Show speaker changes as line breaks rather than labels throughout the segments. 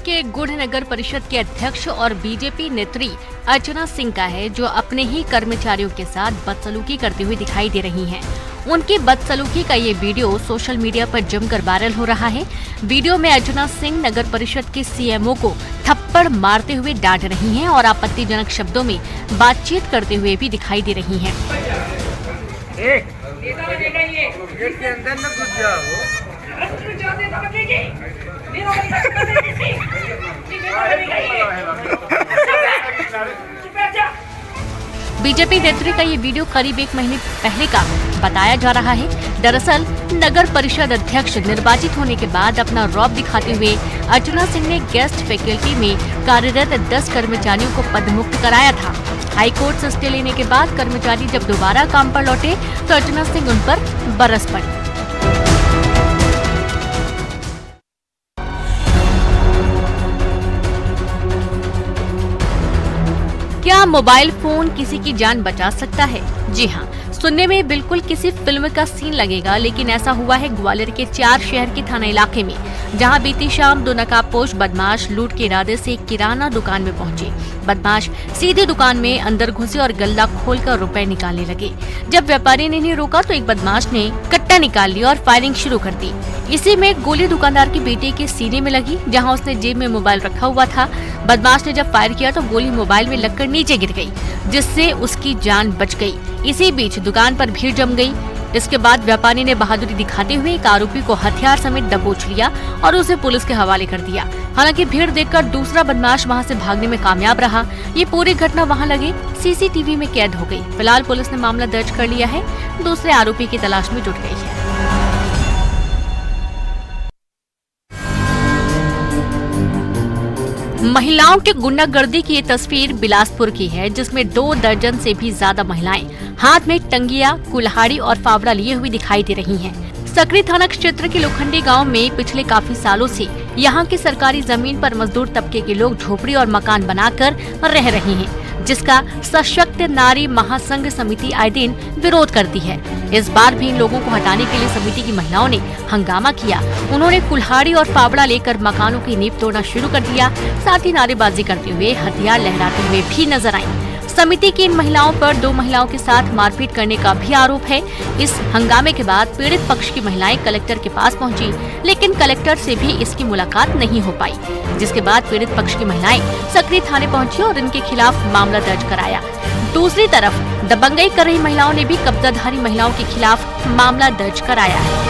के गुढ़ नगर परिषद के अध्यक्ष और बीजेपी नेत्री अर्चना सिंह का है, जो अपने ही कर्मचारियों के साथ बदसलूकी करती हुई दिखाई दे रही हैं। उनकी बदसलूकी का ये वीडियो सोशल मीडिया पर जमकर वायरल हो रहा है। वीडियो में अर्चना सिंह नगर परिषद के सीएमओ को थप्पड़ मारते हुए डांट रही हैं और आपत्तिजनक शब्दों में बातचीत करते हुए भी दिखाई दे रही हैं।
के अंदर न घुस जाओ।
बीजेपी नेत्री का ये वीडियो करीब 1 महीने पहले का बताया जा रहा है। दरअसल नगर परिषद अध्यक्ष निर्वाचित होने के बाद अपना रौब दिखाते हुए अर्चना सिंह ने गेस्ट फैकल्टी में कार्यरत 10 कर्मचारियों को पदमुक्त कराया था। हाईकोर्ट से स्टे लेने के बाद कर्मचारी जब दोबारा काम पर लौटे तो अर्चना सिंह उन पर बरस पड़ी। क्या मोबाइल फोन किसी की जान बचा सकता है? जी हाँ, सुनने में बिल्कुल किसी फिल्म का सीन लगेगा, लेकिन ऐसा हुआ है ग्वालियर के 4 शहर के थाना इलाके में, जहां बीती शाम 2 नकाबपोश बदमाश लूट के इरादे से किराना दुकान में पहुंचे। बदमाश सीधे दुकान में अंदर घुसे और गल्ला खोलकर रुपए निकालने लगे। जब व्यापारी ने नहीं रोका तो एक बदमाश ने कट्टा निकाल लिया और फायरिंग शुरू कर दी। इसी में गोली दुकानदार के बेटे के सीने में लगी, जहां उसने जेब में मोबाइल रखा हुआ था। बदमाश ने जब फायर किया तो गोली मोबाइल में लगकर नीचे गिर गई, जिससे उसकी जान बच गई। इसी बीच दुकान पर भीड़ जम गई। इसके बाद व्यापारी ने बहादुरी दिखाते हुए एक आरोपी को हथियार समेत दबोच लिया और उसे पुलिस के हवाले कर दिया। हालांकि भीड़ देखकर दूसरा बदमाश वहां से भागने में कामयाब रहा। ये पूरी घटना वहां लगे सीसीटीवी में कैद हो गई। फिलहाल पुलिस ने मामला दर्ज कर लिया है, दूसरे आरोपी की तलाश में जुट गई है। महिलाओं के गुंडागर्दी की ये तस्वीर बिलासपुर की है, जिसमें 2 दर्जन से भी ज्यादा महिलाएं हाथ में टंगिया, कुल्हाड़ी और फावड़ा लिए हुई दिखाई दे रही हैं। सकरी थाना क्षेत्र के लोखंडी गांव में पिछले काफी सालों से यहां की सरकारी जमीन पर मजदूर तबके के लोग झोपड़ी और मकान बनाकर रह रहे हैं, जिसका सशक्त नारी महासंघ समिति आए दिन विरोध करती है। इस बार भी इन लोगों को हटाने के लिए समिति की महिलाओं ने हंगामा किया। उन्होंने कुल्हाड़ी और फावड़ा लेकर मकानों की नींव तोड़ना शुरू कर दिया। साथ ही नारेबाजी करते हुए, हथियार लहराते हुए भी नजर आईं। समिति की इन महिलाओं पर 2 महिलाओं के साथ मारपीट करने का भी आरोप है। इस हंगामे के बाद पीड़ित पक्ष की महिलाएं कलेक्टर के पास पहुंची, लेकिन कलेक्टर से भी इसकी मुलाकात नहीं हो पाई, जिसके बाद पीड़ित पक्ष की महिलाएं सकरी थाने पहुंची और इनके खिलाफ मामला दर्ज कराया। दूसरी तरफ दबंगई कर रही महिलाओं ने भी कब्जाधारी महिलाओं के खिलाफ मामला दर्ज कराया है।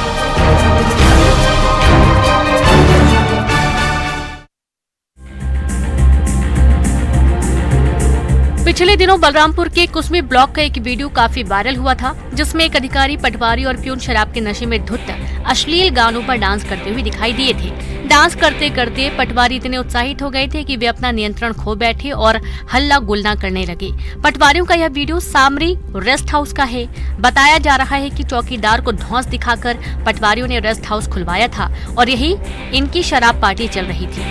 पिछले दिनों बलरामपुर के कुसमी ब्लॉक का एक वीडियो काफी वायरल हुआ था, जिसमें एक अधिकारी, पटवारी और प्यून शराब के नशे में धुत अश्लील गानों पर डांस करते हुए दिखाई दिए थे। डांस करते करते पटवारी इतने उत्साहित हो गए थे कि वे अपना नियंत्रण खो बैठे और हल्ला गुल्ला करने लगे। पटवारियों का यह वीडियो सामरी रेस्ट हाउस का है। बताया जा रहा है कि चौकीदार को धौंस दिखाकर पटवारियों ने रेस्ट हाउस खुलवाया था और यही इनकी शराब पार्टी चल रही थी।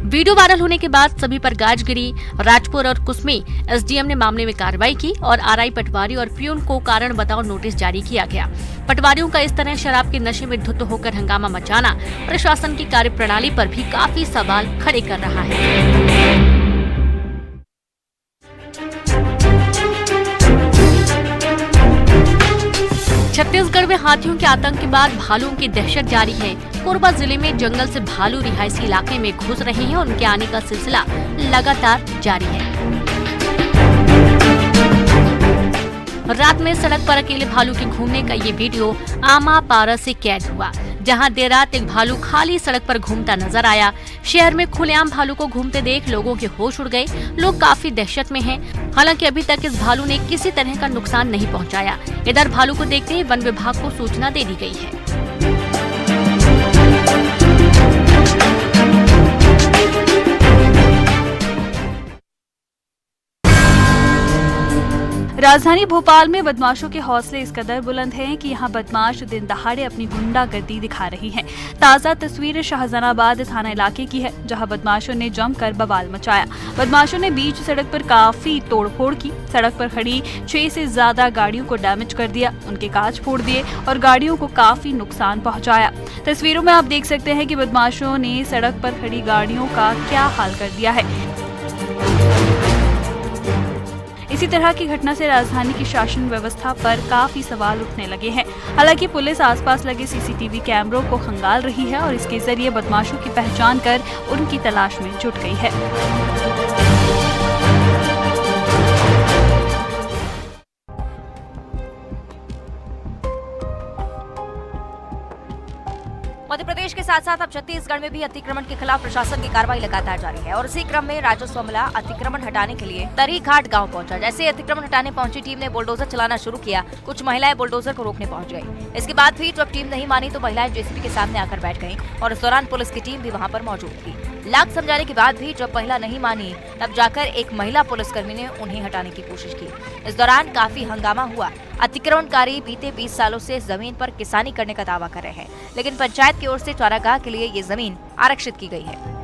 वीडियो वायरल होने के बाद सभी पर गाज गिरी। राजपुर और कुसमी एसडीएम ने मामले में कार्रवाई की और आरआई पटवारी और प्यून को कारण बताओ नोटिस जारी किया गया। पटवारियों का इस तरह शराब के नशे में धुत होकर हंगामा मचाना प्रशासन की कार्यप्रणाली पर भी काफी सवाल खड़े कर रहा है। छत्तीसगढ़ में हाथियों के आतंक के बाद भालुओं की दहशत जारी है। कोरबा जिले में जंगल से भालू रिहायशी इलाके में घुस रहे हैं और उनके आने का सिलसिला लगातार जारी है। रात में सड़क पर अकेले भालू के घूमने का ये वीडियो आमापारा से कैद हुआ, जहां देर रात एक भालू खाली सड़क पर घूमता नजर आया। शहर में खुलेआम भालू को घूमते देख लोगों के होश उड़ गए। लोग काफी दहशत में हैं। हालांकि अभी तक इस भालू ने किसी तरह का नुकसान नहीं पहुंचाया। इधर भालू को देखते ही वन विभाग को सूचना दे दी गई है।
राजधानी भोपाल में बदमाशों के हौसले इस कदर बुलंद हैं कि यहां बदमाश दिन दहाड़े अपनी गुंडागर्दी दिखा रही हैं। ताजा तस्वीर शाहजहानाबाद थाना इलाके की है, जहां बदमाशों ने जमकर बवाल मचाया। बदमाशों ने बीच सड़क पर काफी तोड़फोड़ की, सड़क पर खड़ी 6 से ज्यादा गाड़ियों को डैमेज कर दिया, उनके कांच फोड़ दिए और गाड़ियों को काफी नुकसान पहुंचाया। तस्वीरों में आप देख सकते हैं कि बदमाशों ने सड़क पर खड़ी गाड़ियों का क्या हाल कर दिया है। इसी तरह की घटना से राजधानी की शासन व्यवस्था पर काफी सवाल उठने लगे हैं। हालांकि पुलिस आसपास लगे सीसीटीवी कैमरों को खंगाल रही है और इसके जरिए बदमाशों की पहचान कर उनकी तलाश में जुट गई है।
मध्य प्रदेश के साथ साथ अब छत्तीसगढ़ में भी अतिक्रमण के खिलाफ प्रशासन की कार्रवाई लगातार जारी है और इसी क्रम में राजस्व अमला अतिक्रमण हटाने के लिए तरीघाट गांव पहुंचा। जैसे अतिक्रमण हटाने पहुंची टीम ने बुलडोजर चलाना शुरू किया, कुछ महिलाएं बुलडोजर को रोकने पहुंच गयी। इसके बाद भी जब टीम नहीं मानी तो महिलाएं जेसीबी के सामने आकर बैठ गयी और इस दौरान पुलिस की टीम भी वहाँ पर मौजूद थी। लाख समझाने के बाद भी जब महिला नहीं मानी तब जाकर एक महिला पुलिसकर्मी ने उन्हें हटाने की कोशिश की। इस दौरान काफी हंगामा हुआ। अतिक्रमणकारी बीते 20 सालों से जमीन पर किसानी करने का दावा कर रहे हैं, लेकिन पंचायत की ओर से चारागाह के लिए ये जमीन आरक्षित की गई है।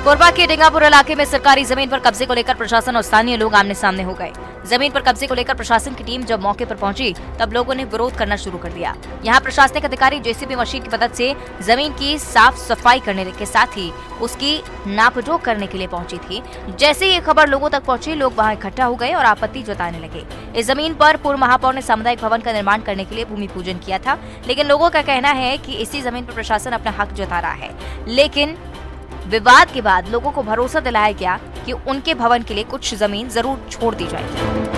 कोरबा के डेंगापुर इलाके में सरकारी जमीन पर कब्जे को लेकर प्रशासन और स्थानीय लोग आमने सामने हो गए। जमीन पर कब्जे को लेकर प्रशासन की टीम जब मौके पर पहुंची तब लोगों ने विरोध करना शुरू कर दिया। यहां प्रशासनिक अधिकारी जेसीबी मशीन की मदद से जमीन की साफ सफाई करने के साथ ही उसकी नापजोख करने के लिए पहुंची थी। जैसे ही ये खबर लोगों तक पहुंची, लोग वहां इकट्ठा हो गए और आपत्ति जताने लगे। इस जमीन पर पूर्व महापौर ने सामुदायिक भवन का निर्माण करने के लिए भूमि पूजन किया था, लेकिन लोगों का कहना है कि इसी जमीन पर प्रशासन अपना हक जता रहा है। लेकिन विवाद के बाद लोगों को भरोसा दिलाया गया कि उनके भवन के लिए कुछ जमीन जरूर छोड़ दी जाएगी।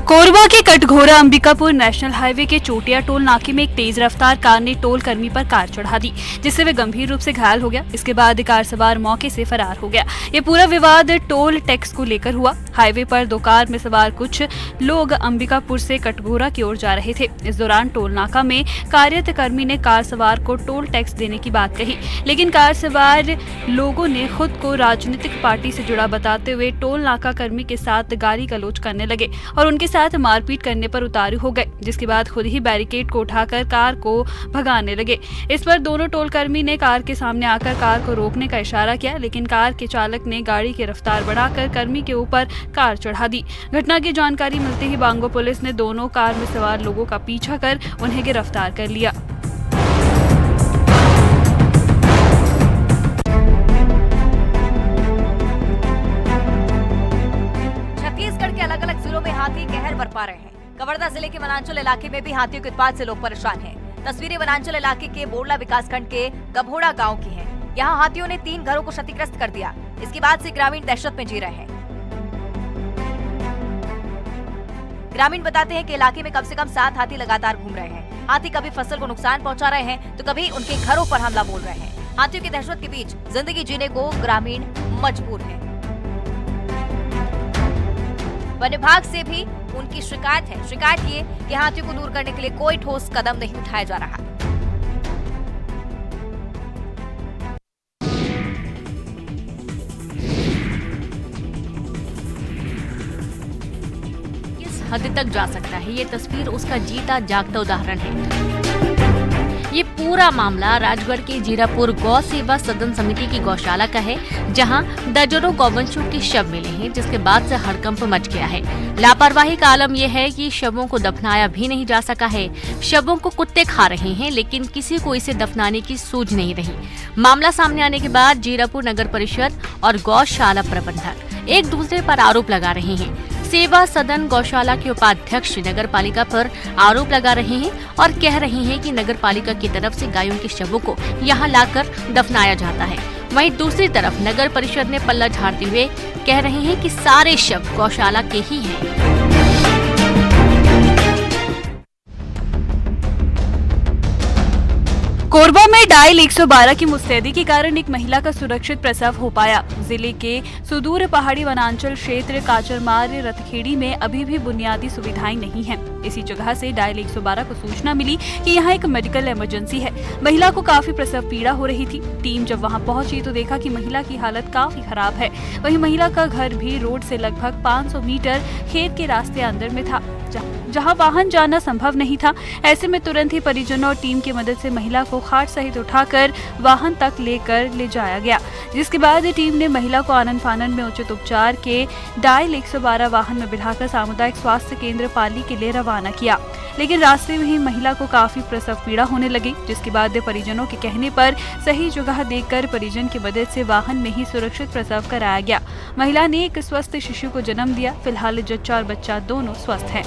कोरबा के कटघोरा अंबिकापुर नेशनल हाईवे के चोटिया टोल नाके में एक तेज रफ्तार कार ने टोल कर्मी पर कार चढ़ा दी, जिससे वे गंभीर रूप से घायल हो गया। इसके बाद कार सवार मौके से फरार हो गया। ये पूरा विवाद टोल टैक्स को लेकर हुआ। हाईवे पर 2 कार में सवार कुछ लोग अंबिकापुर से कटघोरा की ओर जा रहे थे। इस दौरान टोल नाका में कार्यरत कर्मी ने कार सवार को टोल टैक्स देने की बात कही, लेकिन कार सवार लोगों ने खुद को राजनीतिक पार्टी से जुड़ा बताते हुए टोल नाका कर्मी के साथ गाली गलौज करने लगे और उनके साथ मारपीट करने पर उतारू हो गए, जिसके बाद खुद ही बैरिकेड को उठाकर कार को भगाने लगे। इस पर दोनों टोल कर्मी ने कार के सामने आकर कार को रोकने का इशारा किया, लेकिन कार के चालक ने गाड़ी की रफ्तार बढ़ाकर कर्मी के ऊपर कार चढ़ा दी। घटना की जानकारी मिलते ही बांगो पुलिस ने दोनों कार में सवार लोगों का पीछा कर उन्हें गिरफ्तार कर लिया।
छत्तीसगढ़ के अलग अलग जिलों में हाथी कहर बरपा रहे हैं। कवर्धा जिले के वनांचल इलाके में भी हाथियों के उत्पात से लोग परेशान हैं। तस्वीरें वनांचल इलाके के बोरला विकासखंड के गभोड़ा गांव की हैं। यहां हाथियों ने 3 घरों को क्षतिग्रस्त कर दिया। इसके बाद से ग्रामीण दहशत में जी रहे हैं। ग्रामीण बताते हैं कि इलाके में कम से कम 7 हाथी लगातार घूम रहे हैं। हाथी कभी फसल को नुकसान पहुंचा रहे हैं तो कभी उनके घरों पर हमला बोल रहे हैं। हाथियों की दहशत के बीच जिंदगी जीने को ग्रामीण मजबूर हैं। वन विभाग से भी उनकी शिकायत ये कि हाथियों को दूर करने के लिए कोई ठोस कदम नहीं उठाया जा रहा।
किस हद तक जा सकता है ये तस्वीर उसका जीता जागता उदाहरण है। ये पूरा मामला राजगढ़ के जीरापुर गौ सेवा सदन समिति की गौशाला का है, जहां दर्जनों गौवंशों के शव मिले हैं, जिसके बाद से हड़कंप मच गया है। लापरवाही का आलम यह है कि शवों को दफनाया भी नहीं जा सका है। शवों को कुत्ते खा रहे हैं, लेकिन किसी को इसे दफनाने की सूझ नहीं रही। मामला सामने आने के बाद जीरापुर नगर परिषद और गौशाला प्रबंधक एक दूसरे पर आरोप लगा रहे हैं। सेवा सदन गौशाला के उपाध्यक्ष नगर पालिका पर आरोप लगा रहे हैं और कह रहे हैं कि नगर पालिका की तरफ से गायों के शवों को यहां लाकर दफनाया जाता है। वहीं दूसरी तरफ नगर परिषद ने पल्ला झाड़ते हुए कह रहे हैं कि सारे शव गौशाला के ही हैं।
कोरबा में डायल 112 की मुस्तैदी के कारण एक महिला का सुरक्षित प्रसव हो पाया। जिले के सुदूर पहाड़ी वनांचल क्षेत्र काचरमार रतखेड़ी में अभी भी बुनियादी सुविधाएं नहीं हैं। इसी जगह से डायल 112 को सूचना मिली कि यहाँ एक मेडिकल इमरजेंसी है। महिला को काफी प्रसव पीड़ा हो रही थी। टीम जब वहाँ पहुंची तो देखा कि महिला की हालत काफी खराब है। वहीं महिला का घर भी रोड से लगभग 500 मीटर खेत के रास्ते अंदर में था, जहां वाहन जाना संभव नहीं था। ऐसे में तुरंत ही परिजनों और टीम की मदद से महिला को खाट सहित उठाकर वाहन तक ले जाया गया, जिसके बाद टीम ने महिला को आनन फानन में उचित उपचार के डायल 112 वाहन में बिठाकर सामुदायिक स्वास्थ्य केंद्र पाली के लिए रवाना किया। लेकिन रास्ते में ही महिला को काफी प्रसव पीड़ा होने लगी, जिसके बाद परिजनों के कहने पर सही जगह देखकर परिजन की मदद से वाहन में ही सुरक्षित प्रसव कराया गया। महिला ने एक स्वस्थ शिशु को जन्म दिया। फिलहाल जच्चा और बच्चा दोनों स्वस्थ हैं।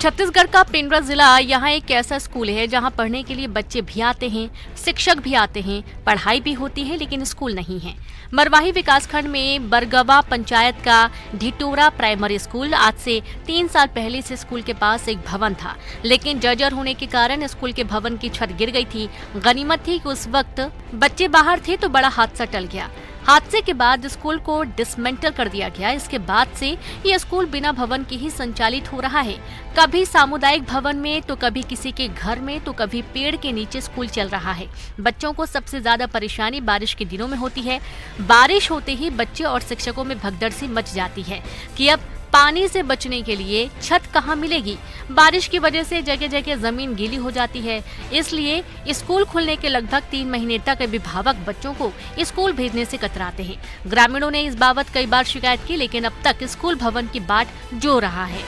छत्तीसगढ़ का पेंड्रा जिला यहाँ एक ऐसा स्कूल है जहाँ पढ़ने के लिए बच्चे भी आते हैं, शिक्षक भी आते हैं, पढ़ाई भी होती है, लेकिन स्कूल नहीं है। मरवाही विकासखंड में बरगवा पंचायत का ढिटोरा प्राइमरी स्कूल आज से 3 साल पहले से स्कूल के पास एक भवन था, लेकिन जर्जर होने के कारण स्कूल के भवन की छत गिर गई थी। गनीमत थी कि उस वक्त बच्चे बाहर थे तो बड़ा हादसा टल गया। हादसे के बाद स्कूल को डिसमेंटल कर दिया गया। इसके बाद से ये स्कूल बिना भवन के ही संचालित हो रहा है। कभी सामुदायिक भवन में तो कभी किसी के घर में तो कभी पेड़ के नीचे स्कूल चल रहा है। बच्चों को सबसे ज्यादा परेशानी बारिश के दिनों में होती है। बारिश होते ही बच्चे और शिक्षकों में भगदड़ सी मच जाती है कि अब पानी से बचने के लिए छत कहाँ मिलेगी। बारिश की वजह से जगह जगह जमीन गीली हो जाती है। इसलिए स्कूल खुलने के लगभग 3 महीने तक अभिभावक बच्चों को स्कूल भेजने से कतराते हैं। ग्रामीणों ने इस बाबत कई बार शिकायत की, लेकिन अब तक स्कूल भवन की बाट जो रहा है।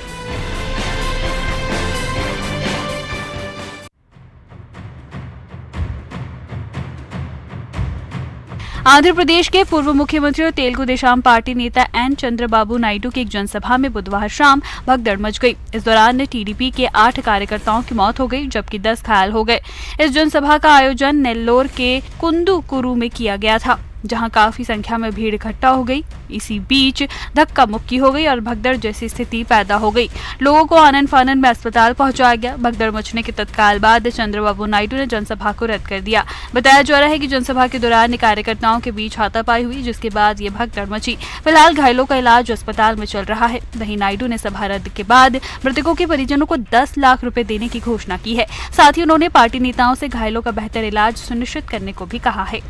आंध्र प्रदेश के पूर्व मुख्यमंत्री और तेलुगु देशम पार्टी नेता एन चंद्रबाबू नायडू की एक जनसभा में बुधवार शाम भगदड़ मच गई। इस दौरान टीडीपी के 8 कार्यकर्ताओं की मौत हो गई, जबकि 10 घायल हो गए। इस जनसभा का आयोजन नेल्लोर के कुंदुकुरु में किया गया था, जहां काफी संख्या में भीड़ इकट्ठा हो गई। इसी बीच धक्का मुक्की हो गई और भगदड़ जैसी स्थिति पैदा हो गई। लोगों को आनन फानन में अस्पताल पहुंचाया गया। भगदड़ मचने के तत्काल बाद चंद्रबाबू नायडू ने जनसभा को रद्द कर दिया। बताया जा रहा है कि जनसभा के दौरान कार्यकर्ताओं के बीच हाथापाई हुई, जिसके बाद ये भगदड़ मची। फिलहाल घायलों का इलाज अस्पताल में चल रहा है। वहीं नायडू ने सभा रद्द के बाद मृतकों के परिजनों को 10 लाख रुपए देने की घोषणा की है। साथ ही उन्होंने पार्टी नेताओं से घायलों का बेहतर इलाज सुनिश्चित करने को भी कहा है।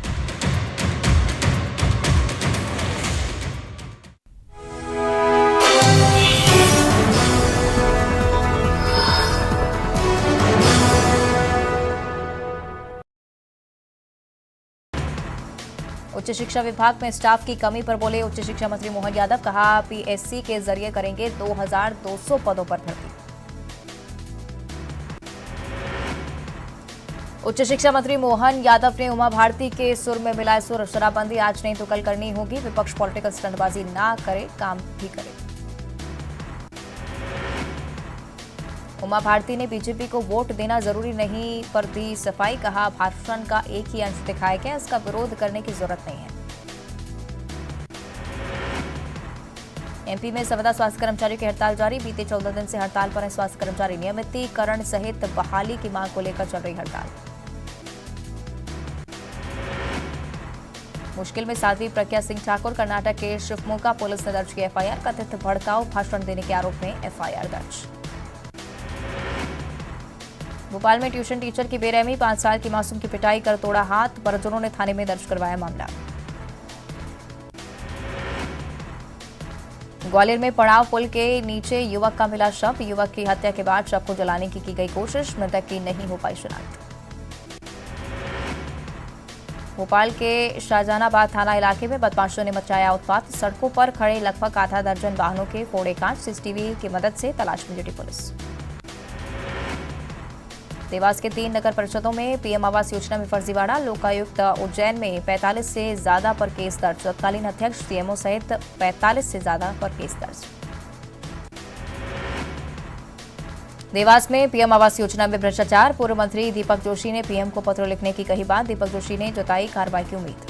उच्च शिक्षा विभाग में स्टाफ की कमी पर बोले उच्च शिक्षा मंत्री मोहन यादव। कहा पीएससी के जरिए करेंगे 2200 पदों पर भर्ती। उच्च शिक्षा मंत्री मोहन यादव ने उमा भारती के सुर में मिलाए सुर। शराबबंदी आज नहीं तो कल करनी होगी। विपक्ष पॉलिटिकल स्टंटबाजी ना करे, काम भी करे। उमा भारती ने बीजेपी को वोट देना जरूरी नहीं पर दी सफाई। कहा भाषण का एक ही अंश दिखाया गया, इसका विरोध करने की जरूरत नहीं है। एमपी में संविदा स्वास्थ्य कर्मचारियों की हड़ताल जारी। बीते 14 दिन से हड़ताल पर हैं स्वास्थ्य कर्मचारी। नियमितीकरण सहित बहाली की मांग को लेकर चल रही हड़ताल। मुश्किल में साध्वी प्रज्ञा सिंह ठाकुर। कर्नाटक के शिवमोगा पुलिस ने दर्ज की एफआईआर। कथित भड़काऊ भाषण देने के आरोप में एफआईआर दर्ज। भोपाल में ट्यूशन टीचर की बेरहमी। 5 साल की मासूम की पिटाई कर तोड़ा हाथ। परिजनों ने थाने में दर्ज करवाया मामला। ग्वालियर में पड़ाव पुल के नीचे युवक का मिला शव। युवक की हत्या के बाद शव को जलाने की गई कोशिश। मृतक की नहीं हो पाई शिनाख्त। भोपाल के शाहजहानाबाद थाना इलाके में बदमाशों ने मचाया उत्पात। सड़कों पर खड़े लगभग आधा दर्जन वाहनों के फोड़े कांच। सीसीटीवी की मदद से तलाश में जुटी पुलिस। देवास के 3 नगर परिषदों में पीएम आवास योजना में फर्जीवाड़ा। लोकायुक्त उज्जैन में 45 से ज्यादा पर केस दर्ज। तत्कालीन अध्यक्ष सीएमओ सहित 45 से ज्यादा पर केस दर्ज। देवास में पीएम आवास योजना में भ्रष्टाचार, पूर्व मंत्री दीपक जोशी ने पीएम को पत्र लिखने की कही बात। दीपक जोशी ने जताई कार्रवाई की उम्मीद।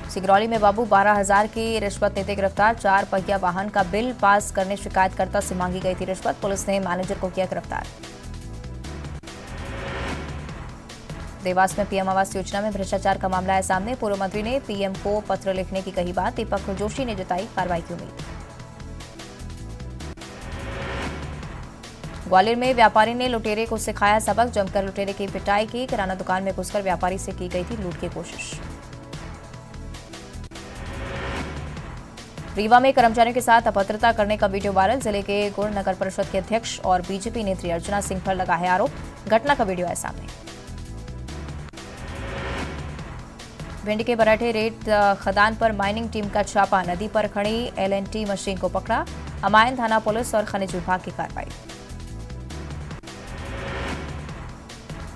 सिगरौली में बाबू 12,000 की रिश्वत लेते गिरफ्तार। 4 पहिया वाहन का बिल पास करने शिकायतकर्ता से मांगी गई थी रिश्वत। पुलिस ने मैनेजर को किया गिरफ्तार। देवास में पीएम आवास योजना में भ्रष्टाचार का मामला है सामने। पूर्व मंत्री ने पीएम को पत्र लिखने की कही बात। दीपक जोशी ने जताई कार्रवाई की उम्मीद। ग्वालियर में व्यापारी ने लुटेरे को सिखाया सबक। जमकर लुटेरे की पिटाई की। किराना दुकान में घुसकर व्यापारी से की गई थी लूट की कोशिश। रीवा में कर्मचारियों के साथ अभद्रता करने का वीडियो वायरल। जिले के गुड़ नगर परिषद के अध्यक्ष और बीजेपी नेत्री अर्चना सिंह पर लगा है आरोप। घटना का वीडियो है सामने। भिंड के बराठे रेत खदान पर माइनिंग टीम का छापा। नदी पर खड़ी LNT मशीन को पकड़ा। अमायन थाना पुलिस और खनिज विभाग की कार्रवाई।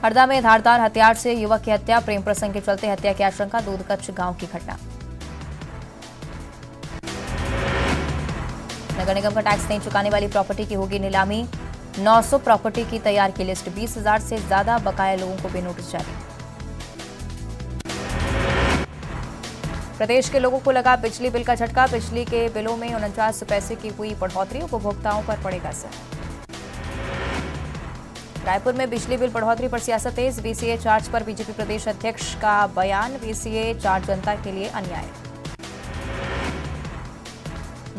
हरदा में धारदार हथियार से युवक की हत्या। प्रेम प्रसंग के चलते हत्या की आशंका। दूधकच्छ गांव की घटना। नगर निगम का टैक्स नहीं चुकाने वाली प्रॉपर्टी की होगी नीलामी। 900 प्रॉपर्टी की तैयार की लिस्ट। 20,000 से ज्यादा बकाया लोगों को भी नोटिस जारी। प्रदेश के लोगों को लगा बिजली बिल का झटका। बिजली के बिलों में 49 पैसे की हुई बढ़ोतरी। उपभोक्ताओं पर पड़ेगा असर। रायपुर में बिजली बिल बढ़ोतरी पर सियासत तेज। VCA चार्ज पर बीजेपी प्रदेश अध्यक्ष का बयान। VCA चार्ज जनता के लिए अन्याय।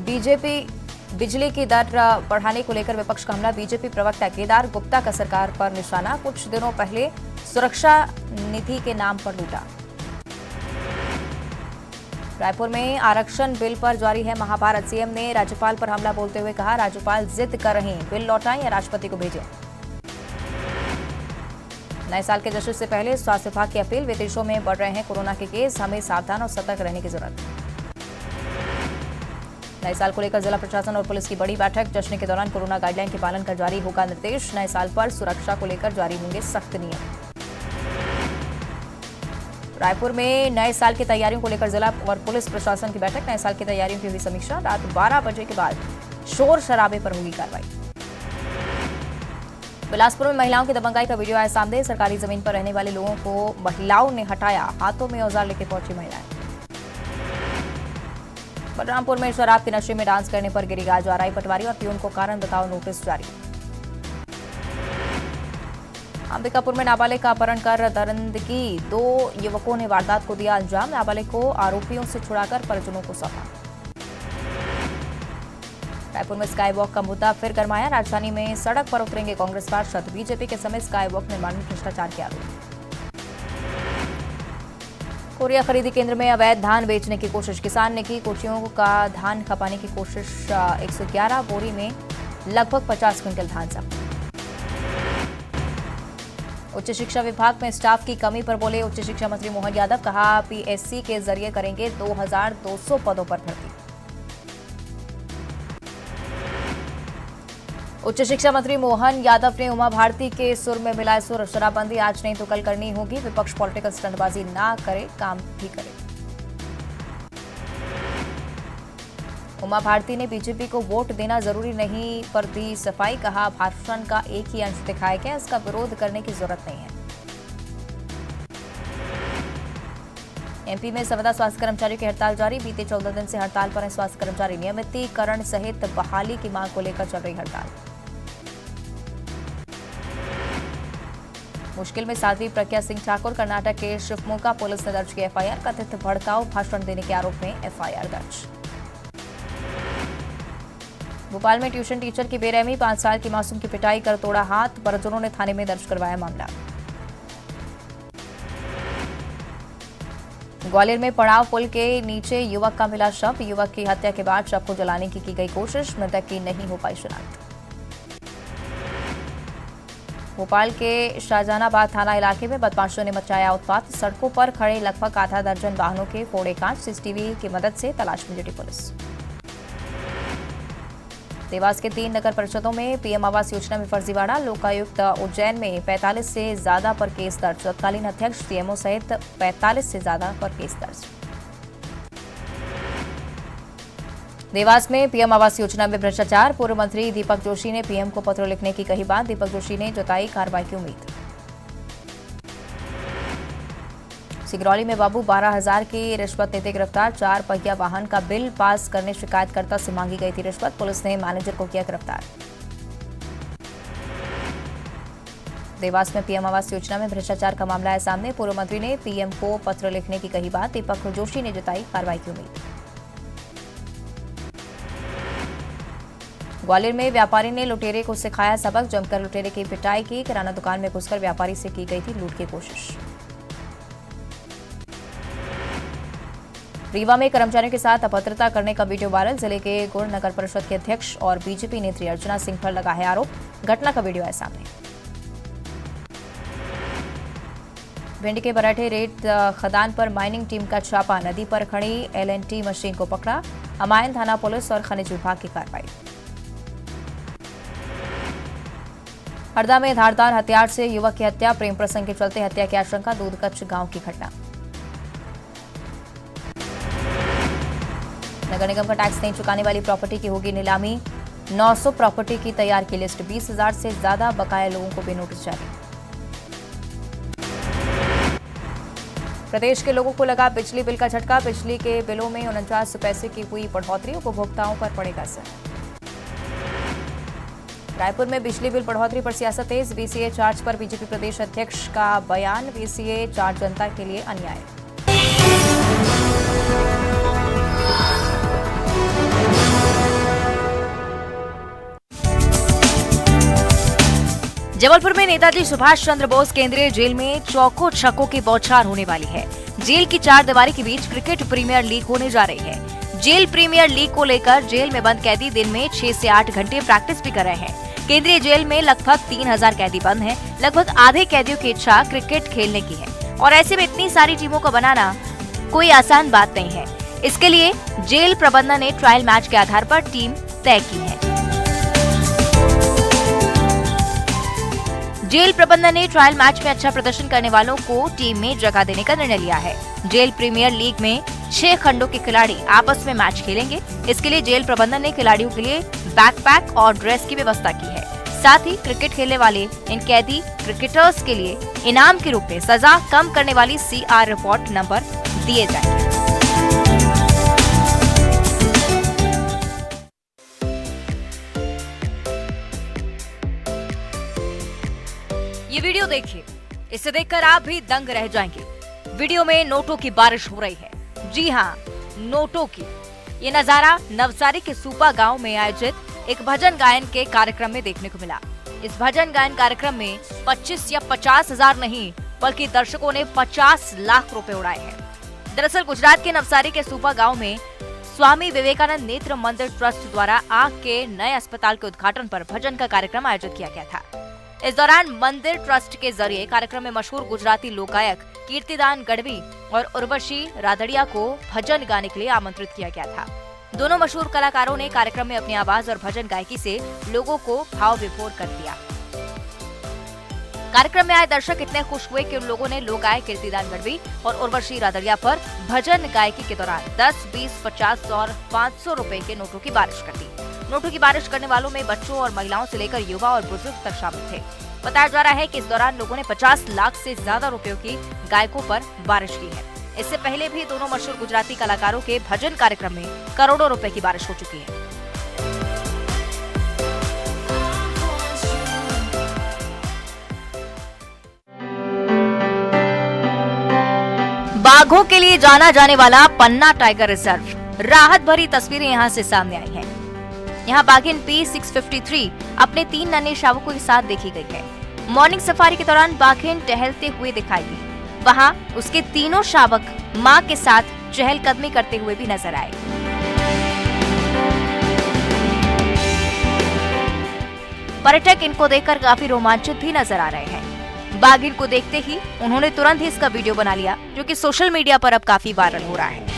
बीजेपी बिजली की दर बढ़ाने को लेकर विपक्ष का हमला। बीजेपी प्रवक्ता केदार गुप्ता का सरकार पर निशाना। कुछ दिनों पहले सुरक्षा निधि के नाम पर लूटा। रायपुर में आरक्षण बिल पर जारी है महाभारत। सीएम ने राज्यपाल पर हमला बोलते हुए कहा, राज्यपाल जिद कर रहे हैं, बिल लौटाएं या राष्ट्रपति को भेजें। नए साल के जश्न से पहले स्वास्थ्य विभाग की अपील। विदेशों में बढ़ रहे हैं कोरोना के केस, हमें सावधान और सतर्क रहने की जरूरत। नए साल को लेकर जिला प्रशासन और पुलिस की बड़ी बैठक। जश्न के दौरान कोरोना गाइडलाइन के पालन का जारी होगा निर्देश। नए साल पर सुरक्षा को लेकर जारी होंगे सख्त नियम। रायपुर में नए साल की तैयारियों को लेकर जिला और पुलिस प्रशासन की बैठक। नए साल की तैयारियों की हुई समीक्षा। रात 12 बजे के बाद शोर शराबे पर होगी कार्रवाई। बिलासपुर में महिलाओं की दबंगाई का वीडियो आया सामने। सरकारी जमीन पर रहने वाले लोगों को महिलाओं ने हटाया। हाथों में औजार लेकर पहुंची महिलाएं। बलरामपुर में शराब के नशे में डांस करने पर गिरी गाज। आरआई पटवारी और प्यून को कारण बताओ नोटिस जारी। अंबिकापुर में नाबालिग का अपहरण कर दरिंदगी। 2 युवकों ने वारदात को दिया अंजाम। नाबालिग को आरोपियों से छुड़ाकर परिजनों को सौंपा। रायपुर में स्काई वॉक का मुद्दा फिर गरमाया। राजधानी में सड़क पर उतरेंगे कांग्रेस पार्षद। बीजेपी के समय स्काई वॉक निर्माण में भ्रष्टाचार के आरोप। कोरिया खरीदी केंद्र में अवैध धान बेचने की कोशिश। किसान ने की कोचियों का धान खपाने की कोशिश। 111 बोरी में लगभग 50 क्विंटल धान जब्त। उच्च शिक्षा विभाग में स्टाफ की कमी पर बोले उच्च शिक्षा मंत्री मोहन यादव। कहा, PSC के जरिए करेंगे 2200 पदों पर भर्ती। उच्च शिक्षा मंत्री मोहन यादव ने उमा भारती के सुर में मिलाए सुर। शराबबंदी आज नहीं तो कल करनी होगी। विपक्ष पॉलिटिकल स्टंटबाजी ना करे, काम भी करे। उमा भारती ने बीजेपी को वोट देना जरूरी नहीं पर दी सफाई। कहा, भाषण का एक ही अंश दिखाया गया, इसका विरोध करने की जरूरत नहीं है। MP में संविदा स्वास्थ्य कर्मचारियों की हड़ताल जारी। बीते 14 दिन से हड़ताल पर हैं स्वास्थ्य कर्मचारी। नियमितीकरण सहित बहाली की मांग को लेकर चल रही हड़ताल। मुश्किल में साध्वी प्रज्ञा सिंह ठाकुर। कर्नाटक के शिवमोगा पुलिस ने दर्ज की FIR। कथित भड़काऊ भाषण देने के आरोप में FIR दर्ज। भोपाल में ट्यूशन टीचर की बेरहमी। 5 साल की मासूम की पिटाई कर तोड़ा हाथ। परिजनों ने थाने में दर्ज करवाया मामला। ग्वालियर में पड़ाव पुल के नीचे युवक का मिला शव। युवक की हत्या के बाद शव को जलाने की गई कोशिश। मृतक की नहीं हो पाई शिनाख्त। भोपाल के शाहजहानाबाद थाना इलाके में बदमाशों ने मचाया उत्पात। सड़कों पर खड़े लगभग आधा दर्जन वाहनों के फोड़े कांच। CCTV की मदद से तलाश में जुटी पुलिस। देवास के 3 नगर परिषदों में PM आवास योजना में फर्जीवाड़ा। लोकायुक्त उज्जैन में 45 से ज्यादा पर केस दर्ज। तत्कालीन अध्यक्ष CMO सहित 45 से ज्यादा पर केस दर्ज। देवास में पीएम आवास योजना में भ्रष्टाचार, पूर्व मंत्री दीपक जोशी ने पीएम को पत्र लिखने की कही बात। दीपक जोशी ने जताई कार्रवाई की उम्मीद। सिगरौली में बाबू 12,000 की रिश्वत लेते गिरफ्तार। 4 पहिया वाहन का बिल पास करने शिकायतकर्ता से मांगी गई थी रिश्वत। पुलिस ने मैनेजर को किया गिरफ्तार। देवास में पीएम आवास योजना में भ्रष्टाचार का मामला है सामने। पूर्व मंत्री ने पीएम को पत्र लिखने की कही बात। दीपक जोशी ने जताई कार्रवाई की उम्मीद। ग्वालियर में व्यापारी ने लुटेरे को सिखाया सबक। जमकर लुटेरे की पिटाई की। किराना दुकान में घुसकर व्यापारी से की गई थी लूट की कोशिश। रीवा में कर्मचारियों के साथ अभद्रता करने का वीडियो वायरल। जिले के गुड़ नगर परिषद के अध्यक्ष और बीजेपी नेत्री अर्चना सिंह पर लगा है आरोप। घटना का वीडियो है सामने। भिंड के बराठे रेत खदान पर माइनिंग टीम का छापा। नदी पर खड़ी LNT मशीन को पकड़ा। अमायन थाना पुलिस और खनिज विभाग की कार्रवाई। हरदा में धारदार हथियार से युवक की हत्या। प्रेम प्रसंग के चलते हत्या की आशंका। दूधकच्छ गांव की घटना। नगर निगम का टैक्स नहीं चुकाने वाली प्रॉपर्टी की होगी नीलामी। 900 प्रॉपर्टी की तैयार की लिस्ट। 20,000 से ज्यादा बकाया लोगों को भी नोटिस जारी। प्रदेश के लोगों को लगा बिजली बिल का झटका। बिजली के बिलों में 49 पैसे की हुई बढ़ोतरी। उपभोक्ताओं पर पड़ेगा असर। रायपुर में बिजली बिल बढ़ोतरी पर सियासत तेज। VCA चार्ज पर बीजेपी प्रदेश अध्यक्ष का बयान। VCA चार्ज जनता के लिए अन्याय। जबलपुर में नेताजी सुभाष चंद्र बोस केंद्रीय जेल में चौको छक्कों की बौछार होने वाली है। जेल की 4 दीवारी के बीच क्रिकेट प्रीमियर लीग होने जा रही है। जेल प्रीमियर लीग को लेकर जेल में बंद कैदी दिन में 6 से 8 घंटे प्रैक्टिस भी कर रहे हैं। केंद्रीय जेल में लगभग 3,000 कैदी बंद हैं। लगभग आधे कैदियों की इच्छा क्रिकेट खेलने की है और ऐसे में इतनी सारी टीमों को बनाना कोई आसान बात नहीं है। इसके लिए जेल प्रबंधन ने ट्रायल मैच के आधार पर टीम तय की है। जेल प्रबंधन ने ट्रायल मैच में अच्छा प्रदर्शन करने वालों को टीम में जगह देने का निर्णय लिया है। जेल प्रीमियर लीग में 6 खंडों के खिलाड़ी आपस में मैच खेलेंगे। इसके लिए जेल प्रबंधन ने खिलाड़ियों के लिए बैकपैक और ड्रेस की व्यवस्था की है। साथ ही क्रिकेट खेलने वाले इन कैदी क्रिकेटर्स के लिए इनाम के रूप में सजा कम करने वाली CR रिपोर्ट नंबर दिए जाएंगे। ये वीडियो देखिए, इसे देखकर आप भी दंग रह जाएंगे। वीडियो में नोटों की बारिश हो रही है। जी हाँ, नोटों की। ये नजारा नवसारी के सूपा गांव में आयोजित एक भजन गायन के कार्यक्रम में देखने को मिला। इस भजन गायन कार्यक्रम में 25 या 50,000 नहीं बल्कि दर्शकों ने 50 लाख रुपए उड़ाए हैं। दरअसल गुजरात के नवसारी के सूपा गांव में स्वामी विवेकानंद नेत्र मंदिर ट्रस्ट द्वारा आंख के नए अस्पताल के उद्घाटन पर भजन का कार्यक्रम आयोजित किया गया था। इस दौरान मंदिर ट्रस्ट के जरिए कार्यक्रम में मशहूर गुजराती लोक गायक कीर्तिदान गढ़वी और उर्वशी रादड़िया को भजन गाने के लिए आमंत्रित किया गया था। दोनों मशहूर कलाकारों ने कार्यक्रम में अपनी आवाज और भजन गायकी से लोगों को भाव विभोर कर दिया। कार्यक्रम में आए दर्शक इतने खुश हुए कि उन लोगों ने लोक गायक कीर्तिदान गढ़वी और उर्वशी रादड़िया पर भजन गायकी के दौरान 10, 20, 50 और 500 रुपए के नोटों की बारिश कर दी। नोटों की बारिश करने वालों में बच्चों और महिलाओं से लेकर युवा और बुजुर्ग तक शामिल थे। बताया जा रहा है कि इस दौरान लोगों ने 50 लाख से ज्यादा रुपयों की गायकों पर बारिश की है। इससे पहले भी दोनों मशहूर गुजराती कलाकारों के भजन कार्यक्रम में करोड़ों रुपए की बारिश हो चुकी है। बाघों के लिए जाना जाने वाला पन्ना टाइगर रिजर्व, राहत भरी तस्वीरें यहां से सामने आई हैं। यहाँ बाघिन P653 अपने 3 नन्हे शावकों के साथ देखी गई है। मॉर्निंग सफारी के दौरान बाघिन टहलते हुए दिखाई दी। वहाँ उसके तीनों शावक मां के साथ चहलकदमी करते हुए भी नजर आए। पर्यटक इनको देखकर काफी रोमांचित भी नजर आ रहे हैं। बाघिन को देखते ही उन्होंने तुरंत ही इसका वीडियो बना लिया, जो कि सोशल मीडिया पर अब काफी वायरल हो रहा है।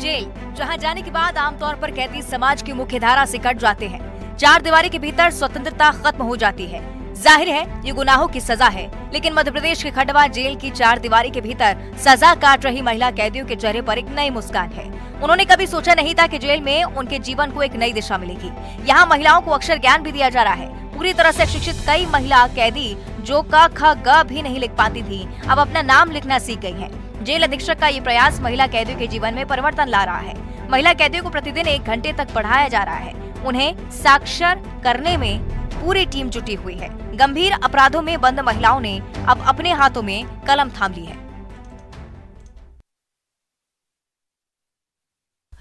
जेल, जहां जाने के बाद आमतौर पर कैदी समाज की मुख्य धारा से कट जाते हैं। चार दीवारी के भीतर स्वतंत्रता खत्म हो जाती है। जाहिर है ये गुनाहों की सजा है, लेकिन मध्य प्रदेश के खंडवा जेल की चार दीवारी के भीतर सजा काट रही महिला कैदियों के चेहरे पर एक नई मुस्कान है। उन्होंने कभी सोचा नहीं था कि जेल में उनके जीवन को एक नई दिशा मिलेगी। यहाँ महिलाओं को अक्षर ज्ञान भी दिया जा रहा है। पूरी तरह से शिक्षित कई महिला कैदी जो क ख ग भी नहीं लिख पाती थी, अब अपना नाम लिखना सीख गई हैं। जेल अधीक्षक का ये प्रयास महिला कैदियों के जीवन में परिवर्तन ला रहा है। महिला कैदियों को प्रतिदिन 1 घंटे तक पढ़ाया जा रहा है। उन्हें साक्षर करने में पूरी टीम जुटी हुई है। गंभीर अपराधों में बंद महिलाओं ने अब अपने हाथों में कलम थाम ली है।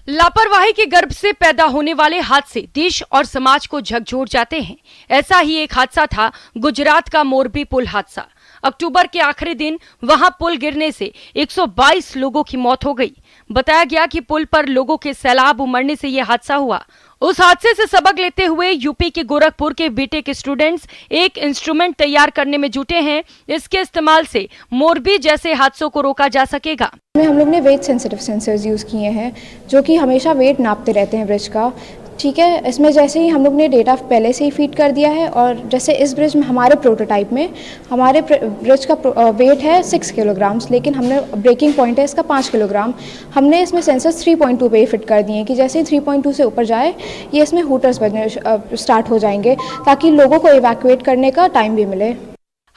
लापरवाही के गर्भ से पैदा होने वाले हादसे देश और समाज को झकझोर जाते हैं। ऐसा ही एक हादसा था गुजरात का मोरबी पुल हादसा। अक्टूबर के आखिरी दिन वहां पुल गिरने से 122 लोगों की मौत हो गई। बताया गया कि पुल पर लोगों के सैलाब उमड़ने से यह हादसा हुआ। उस हादसे से सबक लेते हुए यूपी के गोरखपुर के बीटेक स्टूडेंट्स एक इंस्ट्रूमेंट तैयार करने में जुटे हैं। इसके इस्तेमाल से मोरबी जैसे हादसों को रोका जा सकेगा।
हम लोग ने वेट सेंसिटिव सेंसर्स यूज़ किए हैं जो कि हमेशा वेट नापते रहते हैं ब्रिज का। ठीक है, इसमें जैसे ही हम लोग ने डेटा पहले से ही फीड कर दिया है और जैसे इस ब्रिज में हमारे प्रोटोटाइप में हमारे ब्रिज का वेट है 6 किलोग्राम्स, लेकिन हमने ब्रेकिंग पॉइंट है इसका 5 किलोग्राम। हमने इसमें सेंसर्स 3.2 पे ही फिट कर दिए हैं कि जैसे ही 3.2 से ऊपर जाए ये इसमें हुटर्स बजने स्टार्ट हो जाएंगे ताकि लोगों को इवैक्यूएट करने का टाइम भी मिले।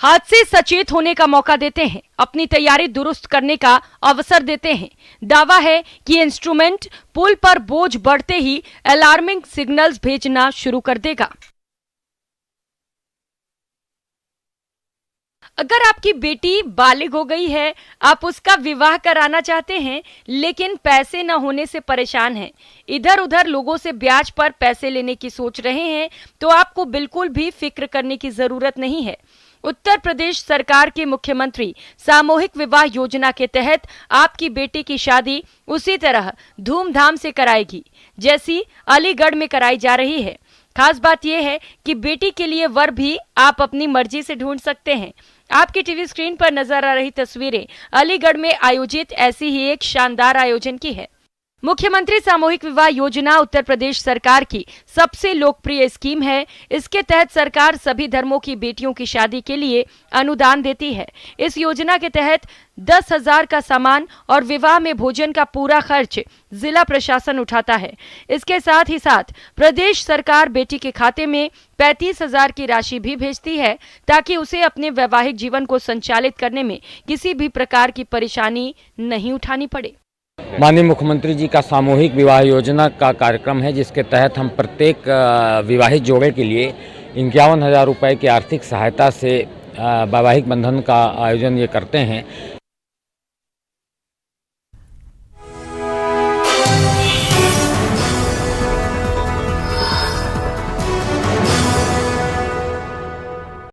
हादसे सचेत होने का मौका देते हैं, अपनी तैयारी दुरुस्त करने का अवसर देते हैं। दावा है कि इंस्ट्रूमेंट पुल पर बोझ बढ़ते ही अलार्मिंग सिग्नल्स भेजना शुरू कर देगा। अगर आपकी बेटी बालिग हो गई है, आप उसका विवाह कराना चाहते हैं लेकिन पैसे न होने से परेशान हैं, इधर उधर लोगों से ब्याज पर पैसे लेने की सोच रहे हैं, तो आपको बिल्कुल भी फिक्र करने की जरूरत नहीं है। उत्तर प्रदेश सरकार के मुख्यमंत्री सामूहिक विवाह योजना के तहत आपकी बेटी की शादी उसी तरह धूमधाम से कराएगी जैसी अलीगढ़ में कराई जा रही है। खास बात यह है कि बेटी के लिए वर भी आप अपनी मर्जी से ढूंढ सकते हैं। आपकी टीवी स्क्रीन पर नजर आ रही तस्वीरें अलीगढ़ में आयोजित ऐसी ही एक शानदार आयोजन की है। मुख्यमंत्री सामूहिक विवाह योजना उत्तर प्रदेश सरकार की सबसे लोकप्रिय स्कीम है। इसके तहत सरकार सभी धर्मों की बेटियों की शादी के लिए अनुदान देती है। इस योजना के तहत 10,000 का सामान और विवाह में भोजन का पूरा खर्च जिला प्रशासन उठाता है। इसके साथ ही साथ प्रदेश सरकार बेटी के खाते में 35,000 की राशि भी भेजती है ताकि उसे अपने वैवाहिक जीवन को संचालित करने में किसी भी प्रकार की परेशानी नहीं उठानी पड़े।
माननीय मुख्यमंत्री जी का सामूहिक विवाह योजना का कार्यक्रम है, जिसके तहत हम प्रत्येक विवाहित जोड़े के लिए 51,000 रुपये की आर्थिक सहायता से वैवाहिक बंधन का आयोजन ये करते हैं।